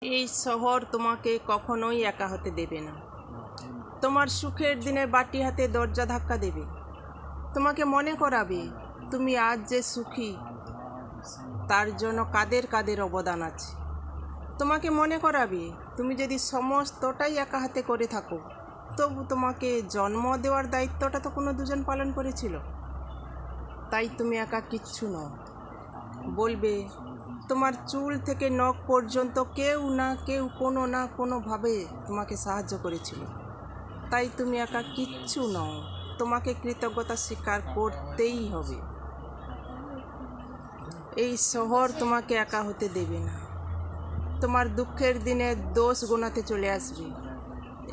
এই শহর তোমাকে কখনোই একা হতে দেবে না। তোমার সুখের দিনে বাটি হাতে দরজা ধাক্কা দেবে, তোমাকে মনে করাবে তুমি আজ যে সুখী তার জন্য কাদের কাদের অবদান আছে। তোমাকে মনে করাবে তুমি যদি সমস্তটাই একা হাতে করে থাকো, তবু তোমাকে জন্ম দেওয়ার দায়িত্বটা তো কোনো দুজন পালন করেছিল। তাই তুমি একা কিচ্ছু নও। বলবে তোমার চুল থেকে নখ পর্যন্ত কেউ না কেউ কোনো না কোনোভাবে তোমাকে সাহায্য করেছিল। তাই তুমি একা কিচ্ছু নও, তোমাকে কৃতজ্ঞতা স্বীকার করতেই হবে। এই শহর তোমাকে একা হতে দেবে না। তোমার দুঃখের দিনে দোষ গোনাতে চলে আসবে।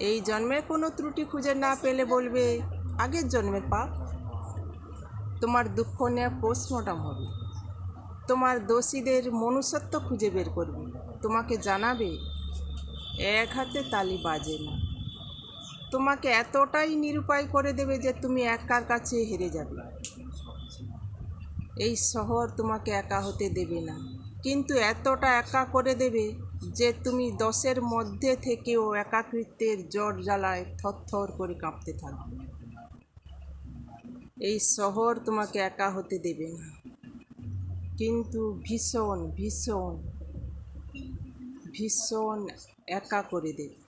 এই জন্মে কোনো ত্রুটি খুঁজে না পেলে বলবে আগের জন্মের পাপ। তোমার দুঃখ নিয়ে পোস্টমর্টম হবে। তোমার দোষীদের মনুষ্যত্ব খুঁজে বের করবে। তোমাকে জানাবে এক হাতে তালি বাজে না। তোমাকে এতটাই নিরুপায় করে দেবে যে তুমি একার কাছে হেরে যাবে। এই শহর তোমাকে একা হতে দেবে না, কিন্তু এতটা একা করে দেবে যে তুমি 10-এর মধ্যে থেকেও একাকিত্বের জ্বর জ্বালায় থরথর করে কাঁপতে থাকবে। এই শহর তোমাকে একা হতে দেবে না, কিন্তু ভীষণ ভীষণ ভীষণ একা করে দেবে।